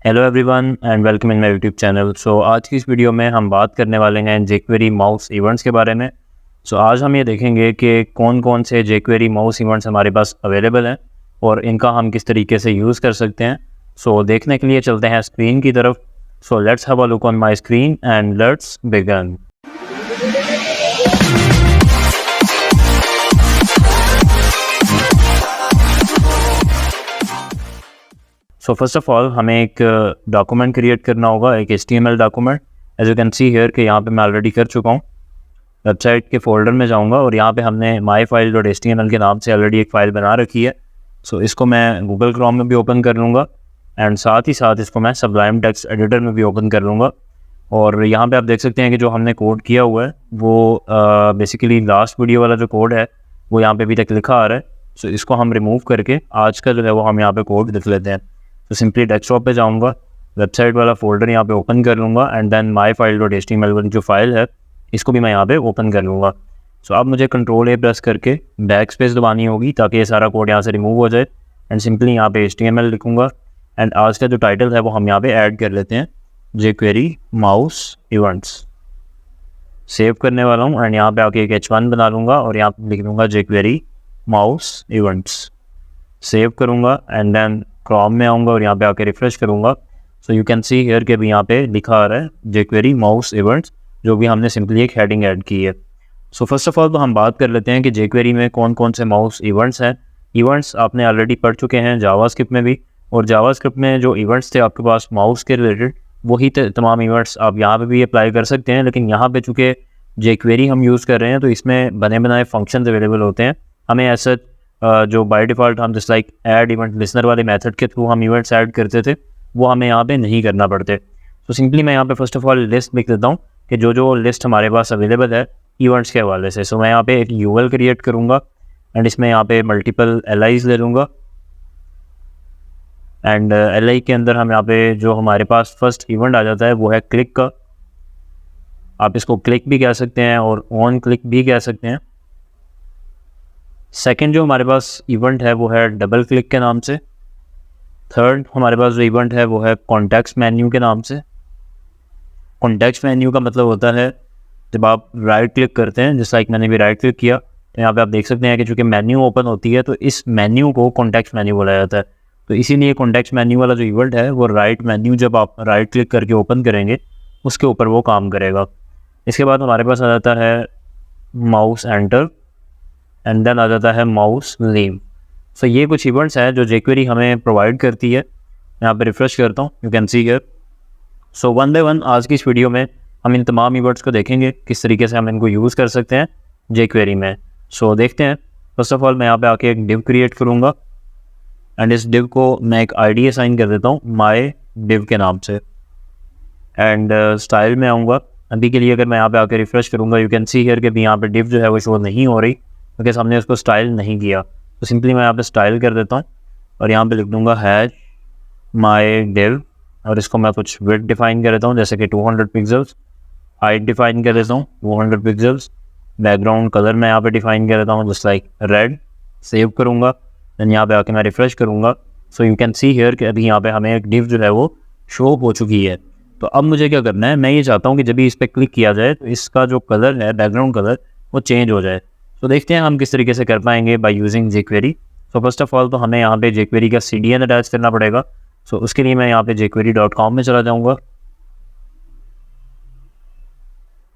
Hello everyone and welcome in my YouTube channel. आज की इस वीडियो में हम बात करने वाले हैं jQuery माउस इवेंट्स के बारे में। आज हम ये देखेंगे कि कौन कौन से jQuery माउस इवेंट्स हमारे पास अवेलेबल हैं और इनका हम किस तरीके से यूज़ कर सकते हैं। देखने के लिए चलते हैं स्क्रीन की तरफ। Let's have a look on my screen and let's begin. First of all हमें एक डॉक्यूमेंट क्रिएट करना होगा, एक HTML document. As you can see here कि यहाँ पे मैं ऑलरेडी कर चुका हूँ। वेबसाइट के फोल्डर में जाऊँगा और यहाँ पे हमने myfile.html के नाम से ऑलरेडी एक फ़ाइल बना रखी है। इसको मैं गूगल क्रोम में भी ओपन कर लूँगा एंड साथ ही साथ इसको मैं Sublime टेक्स्ट एडिटर में भी ओपन कर लूँगा। और यहाँ पे आप देख सकते हैं कि जो हमने कोड किया हुआ है वो बेसिकली लास्ट वीडियो वाला जो कोड है वो यहाँ पे अभी तक लिखा आ रहा है। इसको हम रिमूव करके आज का जो है वो हम यहाँ पे कोड लिख लेते हैं। सिंपली डेस्कटॉप पे जाऊँगा, वेबसाइट वाला फोल्डर यहाँ पे ओपन कर लूँगा एंड देन myfile.html वाली जो फाइल है इसको भी मैं यहाँ पे ओपन कर लूँगा। अब मुझे Ctrl+A प्रेस करके बैक स्पेस दबानी होगी ताकि ये सारा कोड यहाँ से रिमूव हो जाए एंड सिंपली यहाँ पे HTML लिखूँगा एंड आज का जो टाइटल है वो हम यहाँ पे ऐड कर लेते हैं, jQuery माउस इवेंट्स। सेव करने वाला हूँ एंड यहाँ पे आके एक H1 बना लूँगा और यहाँ पे लिख लूँगा jQuery माउस इवेंट्स। सेव करूँगा एंड देन क्रोम में आऊँगा और यहाँ पे आके रिफ्रेश करूँगा। यू कैन सी हियर के भी यहाँ पे लिखा आ रहा है jQuery माउस इवेंट्स, जो भी हमने सिंपली एक हेडिंग ऐड की है। फर्स्ट ऑफ ऑल तो हम बात कर लेते हैं कि jQuery में कौन कौन से माउस इवेंट्स हैं। इवेंट्स आपने ऑलरेडी पढ़ चुके हैं जावास्क्रिप्ट में भी, और जावास्क्रिप्ट में जो इवेंट्स थे आपके पास माउस के रिलेटेड वही तमाम इवेंट्स आप यहाँ पे भी अप्लाई कर सकते हैं। लेकिन यहाँ पे चूँकि jQuery हम यूज़ कर रहे हैं तो इसमें बने बनाए फंक्शंस अवेलेबल होते हैं। हमें ऐसा जो बाय डिफ़ॉल्ट हम just like add event listener वाले मेथड के थ्रू हम इवेंट्स ऐड करते थे वो हमें यहाँ पे नहीं करना पड़ते। सिंपली मैं यहाँ पे फर्स्ट ऑफ ऑल लिस्ट लिख देता हूँ कि जो लिस्ट हमारे पास अवेलेबल है इवेंट्स के हवाले से। मैं यहाँ पे एक UL क्रिएट करूँगा एंड इसमें यहाँ पे मल्टीपल LIs ले लूँगा एंड LI के अंदर हम यहाँ पे जो हमारे पास फर्स्ट इवेंट आ जाता है वो है क्लिक का। आप इसको क्लिक भी कह सकते हैं और ऑन क्लिक भी कह सकते हैं। सेकंड जो हमारे पास इवेंट है वो है डबल क्लिक के नाम से। थर्ड हमारे पास जो इवेंट है वो है कॉन्टेक्स्ट मेन्यू के नाम से। कॉन्टेक्स्ट मेन्यू का मतलब होता है जब आप राइट क्लिक करते हैं, जैसा लाइक मैंने भी राइट क्लिक किया तो यहाँ पे आप देख सकते हैं कि चूँकि मेन्यू ओपन होती है तो इस मेन्यू को कॉन्टेक्स्ट मेन्यू बोला जाता है। तो इसीलिए कॉन्टेक्स्ट मेन्यू वाला जो इवेंट है वो राइट मेन्यू जब आप राइट क्लिक करके ओपन करेंगे उसके ऊपर वो काम करेगा। इसके बाद हमारे पास आ जाता है माउस एंटर एंड देन आ जाता है माउस लीव। ये कुछ इवेंट्स हैं जो jQuery हमें प्रोवाइड करती है। यहाँ पे रिफ्रेश करता हूँ, you can see here. One by one आज की इस वीडियो में हम इन तमाम इवेंट्स को देखेंगे किस तरीके से हम इनको यूज़ कर सकते हैं jQuery में। देखते हैं। फर्स्ट ऑफ ऑल मैं यहाँ पे आके एक डिव क्रिएट करूँगा एंड इस डिव को मैं एक ID असाइन कर देता हूँ माई डिव के नाम से एंड स्टाइल में आऊँगा। अभी के लिए अगर मैं यहाँ पे आके रिफ्रेश करूँगा यू कैन सी हियर के भी यहाँ पे डिव जो है वो शो नहीं हो रही क्योंकि हमने उसको स्टाइल नहीं किया। सिंपली मैं यहाँ पे स्टाइल कर देता हूँ और यहाँ पे लिख दूँगा हैश माई डिव और इसको मैं कुछ विड्थ डिफाइन कर देता हूँ जैसे कि 200 पिक्सल्स। हाइट डिफाइन कर देता हूँ 200 पिक्सल्स। बैकग्राउंड कलर मैं यहाँ पे डिफाइन कर देता हूँ जस्ट लाइक रेड। सेव करूँगा देन यहाँ पे आके मैं रिफ्रेश करूँगा। यू कैन सी हियर कि अभी यहाँ पे हमें एक डिव जो है वो शो हो चुकी है। तो अब मुझे क्या करना है, मैं ये चाहता हूँ कि जब भी इस पर क्लिक किया जाए तो इसका जो कलर है बैकग्राउंड कलर वो चेंज हो जाए। देखते हैं हम किस तरीके से कर पाएंगे by using jQuery। First of all तो हमें यहाँ पे jQuery का CDN अटैच करना पड़ेगा। उसके लिए मैं यहाँ पे jQuery.com में चला जाऊँगा।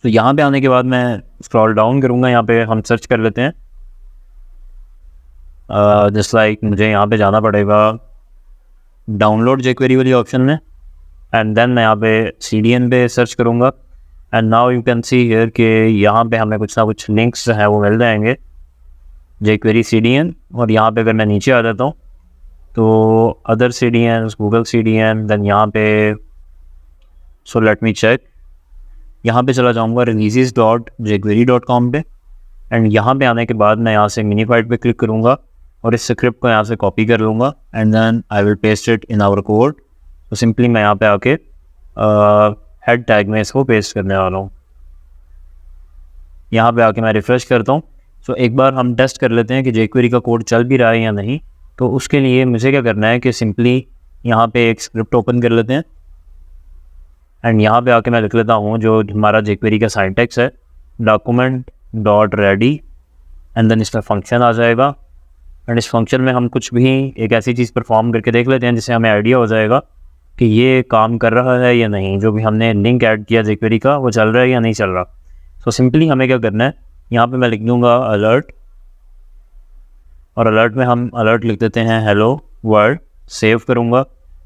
यहाँ पे आने के बाद मैं स्क्रॉल डाउन करूँगा, यहाँ पे हम सर्च कर लेते हैं जस्ट लाइक मुझे यहाँ पे जाना पड़ेगा डाउनलोड jQuery वाली ऑप्शन में एंड देन मैं यहाँ पे CDN पे सर्च करूँगा and now you can see here कि यहाँ पे हमें कुछ ना कुछ लिंक्स जो है वो मिल जाएंगे jQuery CDN। और यहाँ पे अगर मैं नीचे आ जाता हूँ तो other CDN, Google CDN, then यहाँ पे लेट मी चेक, यहाँ पे चला जाऊँगा releases.jQuery.com पे एंड यहाँ पे आने के बाद मैं यहाँ से मिनीफाइड पे क्लिक करूँगा और इस स्क्रिप्ट को यहाँ से कॉपी कर लूँगा and then I will paste it in our code. Simply मैं यहाँ पे आके हेड टैग में इसको पेस्ट करने वाला हूँ। यहाँ पे आके मैं रिफ्रेश करता हूँ। एक बार हम टेस्ट कर लेते हैं कि jQuery का कोड चल भी रहा है या नहीं। तो उसके लिए मुझे क्या करना है कि सिंपली यहाँ पे एक स्क्रिप्ट ओपन कर लेते हैं एंड यहाँ पे आके मैं लिख लेता हूँ जो हमारा jQuery का सिंटैक्स है, document dot ready and then इसमें फंक्शन आ जाएगा एंड इस फंक्शन में हम कुछ भी एक ऐसी चीज़ परफॉर्म करके देख लेते हैं जिससे हमें आइडिया हो जाएगा कि ये काम कर रहा है या नहीं, जो भी हमने लिंक ऐड किया jQuery का वो चल रहा है या नहीं चल रहा। सो सिंपली हमें क्या करना है, यहाँ पे मैं लिख दूँगा अलर्ट और अलर्ट में हम अलर्ट लिख देते हैं हेलो वर्ल्ड, सेव करूँगा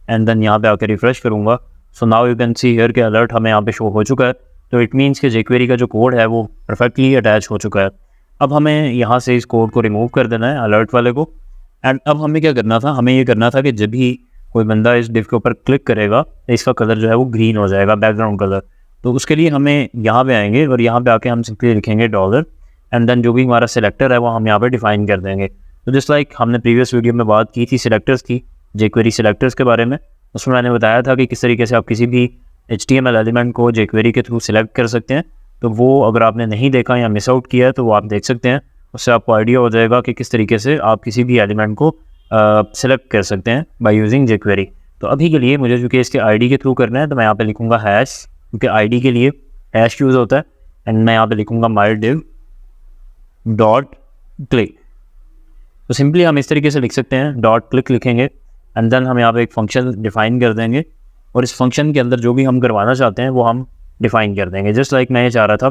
एंड देन यहाँ पे आके रिफ्रेश करूँगा। So now you can see here के अलर्ट हमें यहाँ पे शो हो चुका है। तो इट मीन्स कि jQuery का जो कोड है वो परफेक्टली अटैच हो चुका है। अब हमें यहाँ से इस कोड को रिमूव कर देना है अलर्ट वाले को एंड अब हमें क्या करना था, हमें ये करना था कि जब भी कोई बंदा इस डिव के ऊपर क्लिक करेगा तो इसका कलर जो है वो ग्रीन हो जाएगा, बैकग्राउंड कलर। तो उसके लिए हमें यहाँ पे आएंगे और यहाँ पे आके हम सिंपली लिखेंगे डॉलर एंड देन जो भी हमारा सिलेक्टर है वो हम यहाँ पे डिफाइन कर देंगे। तो जस्ट लाइक हमने प्रीवियस वीडियो में बात की थी सिलेक्टर्स की, jQuery सिलेक्टर्स के बारे में, उसमें मैंने बताया था कि किस तरीके से आप किसी भी HTML एलिमेंट को jQuery के थ्रू सिलेक्ट कर सकते हैं। तो वो अगर आपने नहीं देखा या मिस आउट किया है तो वो आप देख सकते हैं, उससे आपको आइडिया हो जाएगा कि किस तरीके से आप किसी भी एलिमेंट को सिलेक्ट कर सकते हैं बाय यूजिंग jQuery। तो अभी के लिए मुझे चूँकि इसके ID के थ्रू करना है तो मैं यहाँ पे लिखूँगा हैश, क्योंकि ID के लिए हैश यूज़ होता है एंड मैं यहाँ पे लिखूँगा माई डिव डॉट क्लिक। तो सिंपली हम इस तरीके से लिख सकते हैं, डॉट क्लिक लिखेंगे एंड देन हम यहाँ पे एक फंक्शन डिफाइन कर देंगे और इस फंक्शन के अंदर जो भी हम करवाना चाहते हैं वो हम डिफाइन कर देंगे। जस्ट लाइक मैं ये चाह रहा था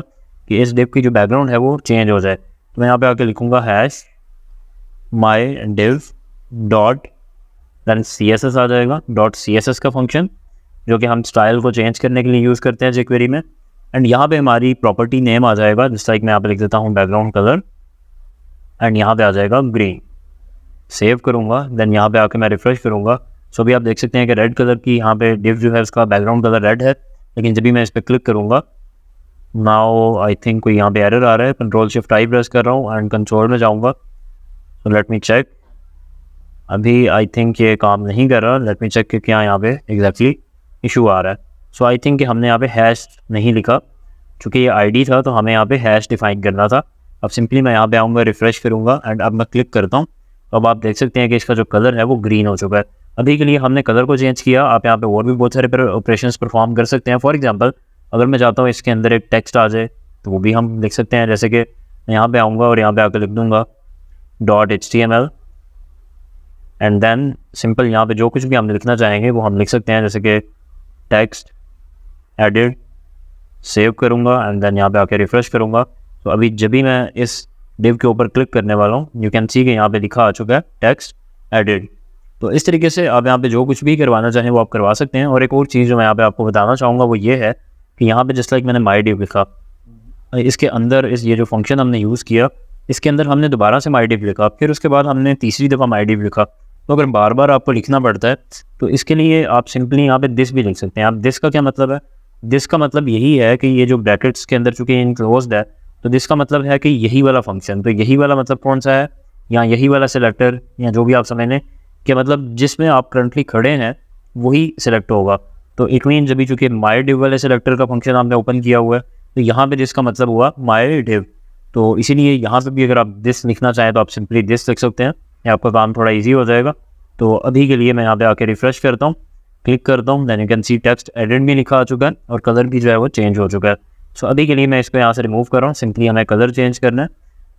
कि इस डिव की जो बैकग्राउंड है वो चेंज हो जाए, तो मैं यहाँ पे आके लिखूँगा हैश माई डिव डॉट देन CSS आ जाएगा, डॉट CSS का फंक्शन जो कि हम स्टाइल को चेंज करने के लिए यूज़ करते हैं jQuery में। एंड यहाँ पे हमारी प्रॉपर्टी नेम आ जाएगा, जस्ट लाइक मैं यहाँ पे लिख देता हूँ बैकग्राउंड कलर एंड यहाँ पे आ जाएगा ग्रीन। सेव करूँगा देन यहाँ पे आके मैं रिफ्रेश करूँगा। सो अभी आप देख सकते हैं कि रेड कलर की यहाँ पे डिव जो है उसका बैकग्राउंड कलर रेड है, लेकिन जब भी मैं इस पर क्लिक करूँगा नाउ आई थिंक कोई यहाँ पे एरर आ रहा है। Ctrl+Shift+I प्रेस कर रहा हूँ एंड कंसोल में जाऊँगा। सो लेट मी चेक, अभी आई थिंक ये काम नहीं कर रहा। लेट मी चेक कि क्या यहाँ पे एग्जैक्टली इशू आ रहा है। सो आई थिंक कि हमने यहाँ पे हैश नहीं लिखा, चूँकि ये ID था तो हमें यहाँ पे हैश डिफाइन करना था। अब सिंपली मैं यहाँ पे आऊँगा, रिफ्रेश करूँगा एंड अब मैं क्लिक करता हूँ तो अब आप देख सकते हैं कि इसका जो कलर है वो ग्रीन हो चुका है। अभी के लिए हमने कलर को चेंज किया, आप यहाँ पे और भी बहुत सारे ऑपरेशंस परफॉर्म कर सकते हैं। फॉर एग्जांपल अगर मैं चाहता हूँ इसके अंदर एक टेक्स्ट आ जाए तो वो भी हम लिख सकते हैं, जैसे कि मैं यहाँ पे आऊँगा और यहाँ पे आकर लिख दूँगा .html एंड देन सिंपल यहाँ पे जो कुछ भी हम लिखना चाहेंगे वो हम लिख सकते हैं, जैसे कि टेक्स्ट एडिट। सेव करूँगा एंड देन यहाँ पे आके रिफ्रेश करूँगा। तो अभी जब भी मैं इस डिव के ऊपर क्लिक करने वाला हूँ यू कैन सी कि यहाँ पे लिखा आ चुका है टेक्स्ट एडिट। तो इस तरीके से आप यहाँ पे जो कुछ भी करवाना चाहें वो आप करवा सकते हैं। और एक और चीज़ जो मैं यहाँ पे आपको बताना चाहूँगा वो ये है कि यहाँ पे जस्ट लाइक मैंने माई डिव लिखा, इसके अंदर ये जो फंक्शन हमने यूज़ किया इसके अंदर हमने दोबारा से माई डिव लिखा, फिर उसके बाद हमने तीसरी दफ़ा माई डिव लिखा। तो अगर बार बार आपको लिखना पड़ता है तो इसके लिए आप सिंपली यहाँ पे दिस भी लिख सकते हैं। आप दिस का क्या मतलब है, दिस का मतलब यही है कि ये जो ब्रैकेट्स के अंदर चूँकि इनक्लोज्ड है तो दिस का मतलब है कि यही वाला फंक्शन। तो यही वाला मतलब कौन सा है, या यही वाला सिलेक्टर या जो भी आप समझ लें कि मतलब जिसमें आप करंटली खड़े हैं वही सिलेक्ट होगा। तो इट मीन जब भी चूँकि माई डिव वाले सिलेक्टर का फंक्शन आपने ओपन किया हुआ है तो यहाँ पे जिसका मतलब हुआ माई डिव। तो इसीलिए यहाँ पे भी अगर आप दिस लिखना चाहें तो आप सिंपली दिस लिख सकते हैं, या आपका काम थोड़ा ईजी हो जाएगा। तो अभी के लिए मैं यहाँ पे आके रिफ्रेश करता हूँ, क्लिक करता हूँ, then you can see text edit भी लिखा आ चुका है और कलर भी जो है वो चेंज हो चुका है। सो अभी के लिए मैं इसको यहाँ से रिमूव कर रहा हूँ, सिंपली हमें कलर चेंज करना है।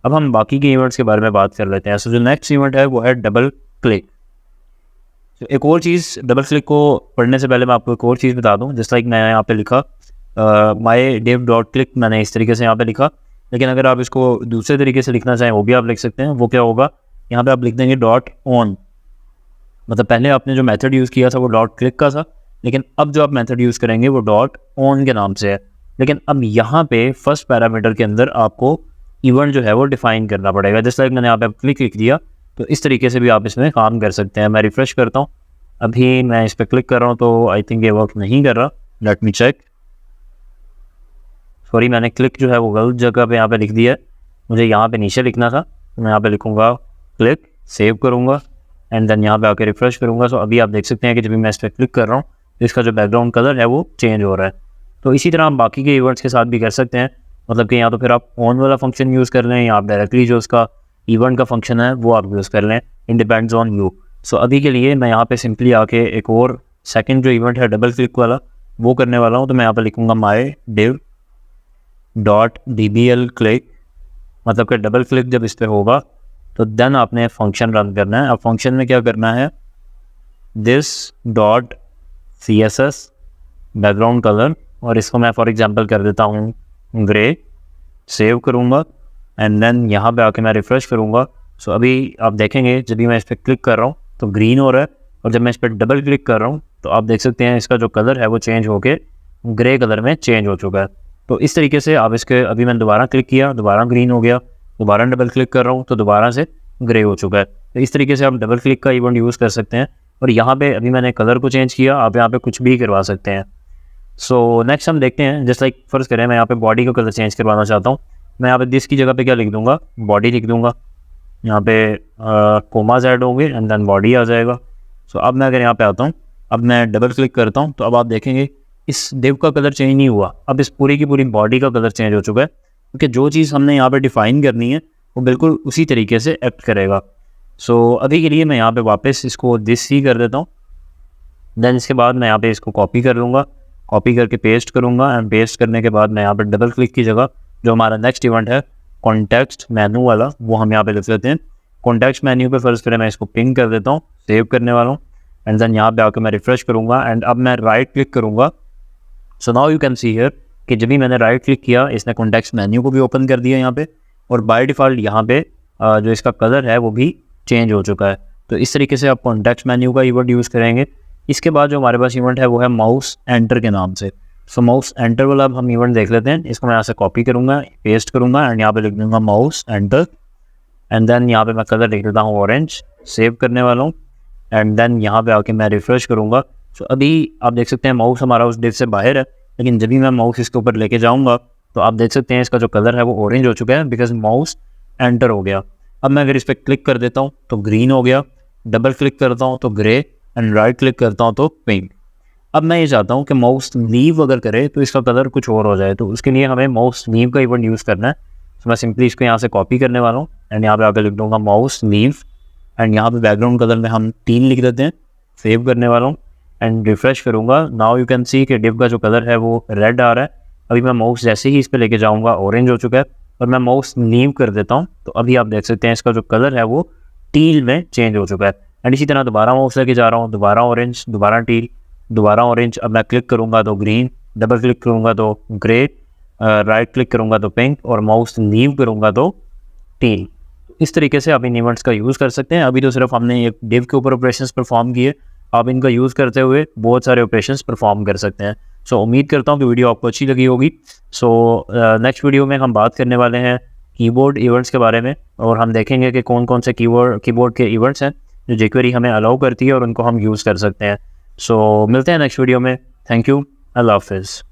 अब हम बाकी के इवेंट्स के बारे में बात कर लेते हैं। सो जो नेक्स्ट इवेंट है वो है डबल क्लिक। तो एक और चीज़, डबल क्लिक को पढ़ने से पहले मैं आपको एक और चीज़ बता दूँ। जस्ट लाइक मैं यहाँ पे लिखा माई डिव डॉट क्लिक, मैंने इस तरीके से यहाँ पे लिखा, लेकिन अगर आप इसको दूसरे तरीके से लिखना चाहें वो भी आप लिख सकते हैं। वो क्या होगा, यहाँ पे आप लिख देंगे डॉट ऑन। मतलब पहले आपने जो मेथड यूज़ किया था वो डॉट क्लिक का था, लेकिन अब जो आप मेथड यूज़ करेंगे वो डॉट ऑन के नाम से है। लेकिन अब यहाँ पे फर्स्ट पैरामीटर के अंदर आपको इवेंट जो है वो डिफाइन करना पड़ेगा। जैसे लाइक मैंने यहाँ पे क्लिक लिख दिया, तो इस तरीके से भी आप इसमें काम कर सकते हैं। मैं रिफ्रेश करता हूँ, अभी मैं इस पर क्लिक कर रहा हूँ तो आई थिंक ये वर्क नहीं कर रहा। लेट मी चेक, सॉरी मैंने क्लिक जो है वो गलत जगह पे यहाँ पे लिख दिया है, मुझे यहाँ पे नीचे लिखना था। तो मैं यहाँ पे लिखूँगा क्लिक, सेव करूँगा एंड देन यहाँ पे आके रिफ्रेश करूँगा। सो अभी आप देख सकते हैं कि जब भी मैं इस पर क्लिक कर रहा हूँ तो इसका जो बैकग्राउंड कलर है वो चेंज हो रहा है। तो इसी तरह आप बाकी के इवेंट्स के साथ भी कर सकते हैं। मतलब कि या तो फिर आप ऑन वाला फंक्शन यूज़ कर लें या आप डायरेक्टली जो उसका इवेंट का फंक्शन है वो आप यूज़ कर लें, इन डिपेंड्स ऑन यू। सो अभी के लिए मैं यहाँ पे सिंपली आके एक और सेकंड जो इवेंट है डबल क्लिक वाला वो करने वाला हूँ। तो मैं यहाँ पे लिखूँगा माई डिव डॉट DBL क्लिक, मतलब कि डबल क्लिक जब इस पर होगा तो देन आपने फंक्शन रन करना है। अब फंक्शन में क्या करना है, this dot CSS background colour, और इसको मैं फॉर एग्जांपल कर देता हूँ ग्रे, सेव करूँगा एंड देन यहाँ पे आके मैं रिफ़्रेश करूँगा। सो अभी आप देखेंगे जब भी मैं इस पर क्लिक कर रहा हूँ तो ग्रीन हो रहा है, और जब मैं इस पर डबल क्लिक कर रहा हूँ तो आप देख सकते हैं इसका जो कलर है वो चेंज होके ग्रे कलर में चेंज हो चुका है। तो इस तरीके से आप इसके, अभी मैंने दोबारा क्लिक किया, दोबारा ग्रीन हो गया, दोबारा डबल क्लिक कर रहा हूँ तो दोबारा से ग्रे हो चुका है। तो इस तरीके से आप डबल क्लिक का इवेंट यूज़ कर सकते हैं। और यहाँ पे अभी मैंने कलर को चेंज किया, आप यहाँ पे कुछ भी करवा सकते हैं। सो नेक्स्ट हम देखते हैं, जस्ट लाइक फ़र्ज़ करें मैं यहाँ पे बॉडी का कलर चेंज करवाना चाहता हूँ। मैं यहाँ पे दिस की जगह पे क्या लिख दूँगा, बॉडी लिख दूँगा, यहाँ पे कोमाज ऐड होंगे एंड देन बॉडी आ जाएगा। सो अब मैं अगर यहाँ पे आता हूँ, अब मैं डबल क्लिक करता हूँ तो अब आप देखेंगे इस डिव का कलर चेंज नहीं हुआ, अब इस पूरी की पूरी बॉडी का कलर चेंज हो चुका है, क्योंकि जो चीज़ हमने यहाँ पे डिफ़ाइन करनी है वो बिल्कुल उसी तरीके से एक्ट करेगा। सो अभी के लिए मैं यहाँ पे वापस इसको दिस ही कर देता हूँ। देन इसके बाद मैं यहाँ पे इसको कॉपी कर लूँगा, कॉपी करके पेस्ट करूँगा एंड पेस्ट करने के बाद मैं यहाँ पे डबल क्लिक की जगह जो हमारा नेक्स्ट इवेंट है कॉन्टेक्स्ट मेनू वाला वो हम यहाँ पे लिख लेते हैं। कॉन्टेक्स्ट मेन्यू पे फ़र्ज़ करें मैं इसको पिन कर देता हूँ, सेव करने वाला हूँ एंड देन यहाँ पे आकर मैं रिफ़्रेश करूँगा एंड अब मैं राइट क्लिक करूँगा। So now you can see here कि जब भी मैंने राइट क्लिक किया इसने कॉन्टेक्स्ट मेन्यू को भी ओपन कर दिया यहाँ पे, और बाय डिफ़ॉल्ट यहाँ पे जो इसका कलर है वो भी चेंज हो चुका है। तो इस तरीके से आप कॉन्टेक्स्ट मेन्यू का इवेंट यूज़ करेंगे। इसके बाद जो हमारे पास इवेंट है वो है माउस एंटर के नाम से। सो माउस एंटर वाला अब हम इवेंट देख लेते हैं। इसको मैं यहाँ से कॉपी करूँगा, पेस्ट करूँगा एंड यहाँ पे लिख दूँगा माउस एंटर एंड देन यहाँ पे मैं कलर लिख देता हूँ ऑरेंज, सेव करने वाला हूँ एंड देन यहाँ पे आके मैं रिफ़्रेश करूँगा। सो अभी आप देख सकते हैं माउस हमारा उस डिव से बाहर है, लेकिन जब भी मैं माउस इसके ऊपर लेके जाऊँगा तो आप देख सकते हैं इसका जो कलर है वो ऑरेंज हो चुका है बिकॉज माउस एंटर हो गया। अब मैं अगर इस पर क्लिक कर देता हूँ तो ग्रीन हो गया, डबल क्लिक करता हूँ तो ग्रे एंड राइट क्लिक करता हूँ तो पिंक। अब मैं ये चाहता हूँ कि माउस लीव अगर करे तो इसका कलर कुछ और हो जाए, तो उसके लिए हमें माउस लीव का इवेंट यूज़ करना है। तो मैं सिंपली इसको यहाँ से कॉपी करने वाला हूँ एंड यहाँ पे आकर लिख दूँगा माउस लीव एंड यहाँ पे बैकग्राउंड कलर में हम 3 लिख देते हैं, सेव करने वाला हूँ एंड रिफ़्रेश करूँगा। नाउ यू कैन सी कि डिव का जो कलर है वो रेड आ रहा है। अभी मैं माउस जैसे ही इस पर लेके जाऊँगा ऑरेंज हो चुका है, और मैं माउस लीव कर देता हूँ तो अभी आप देख सकते हैं इसका जो कलर है वो टील में चेंज हो चुका है। एंड इसी तरह दोबारा माउस लेके जा रहा हूँ, दोबारा ऑरेंज, दोबारा टील, दोबारा ऑरेंज। अब मैं क्लिक करूँगा तो ग्रीन, डबल क्लिक करूँगा तो ग्रे, राइट क्लिक करूँगा तो पिंक, और माउस लीव करूँगा तो टील। इस तरीके से आप इन इवेंट्स का यूज़ कर सकते हैं। अभी तो सिर्फ हमने एक डिव के ऊपर ऑपरेशंस परफॉर्म किए, आप इनका यूज़ करते हुए बहुत सारे ऑपरेशंस परफॉर्म कर सकते हैं। सो उम्मीद करता हूँ कि वीडियो आपको अच्छी लगी होगी। सो नेक्स्ट वीडियो में हम बात करने वाले हैं कीबोर्ड इवेंट्स के बारे में, और हम देखेंगे कि कौन कौन से कीबोर्ड के इवेंट्स हैं जो jQuery हमें अलाउ करती है और उनको हम यूज़ कर सकते हैं। सो मिलते हैं नेक्स्ट वीडियो में। थैंक यू, अल्लाह हाफ़िज़।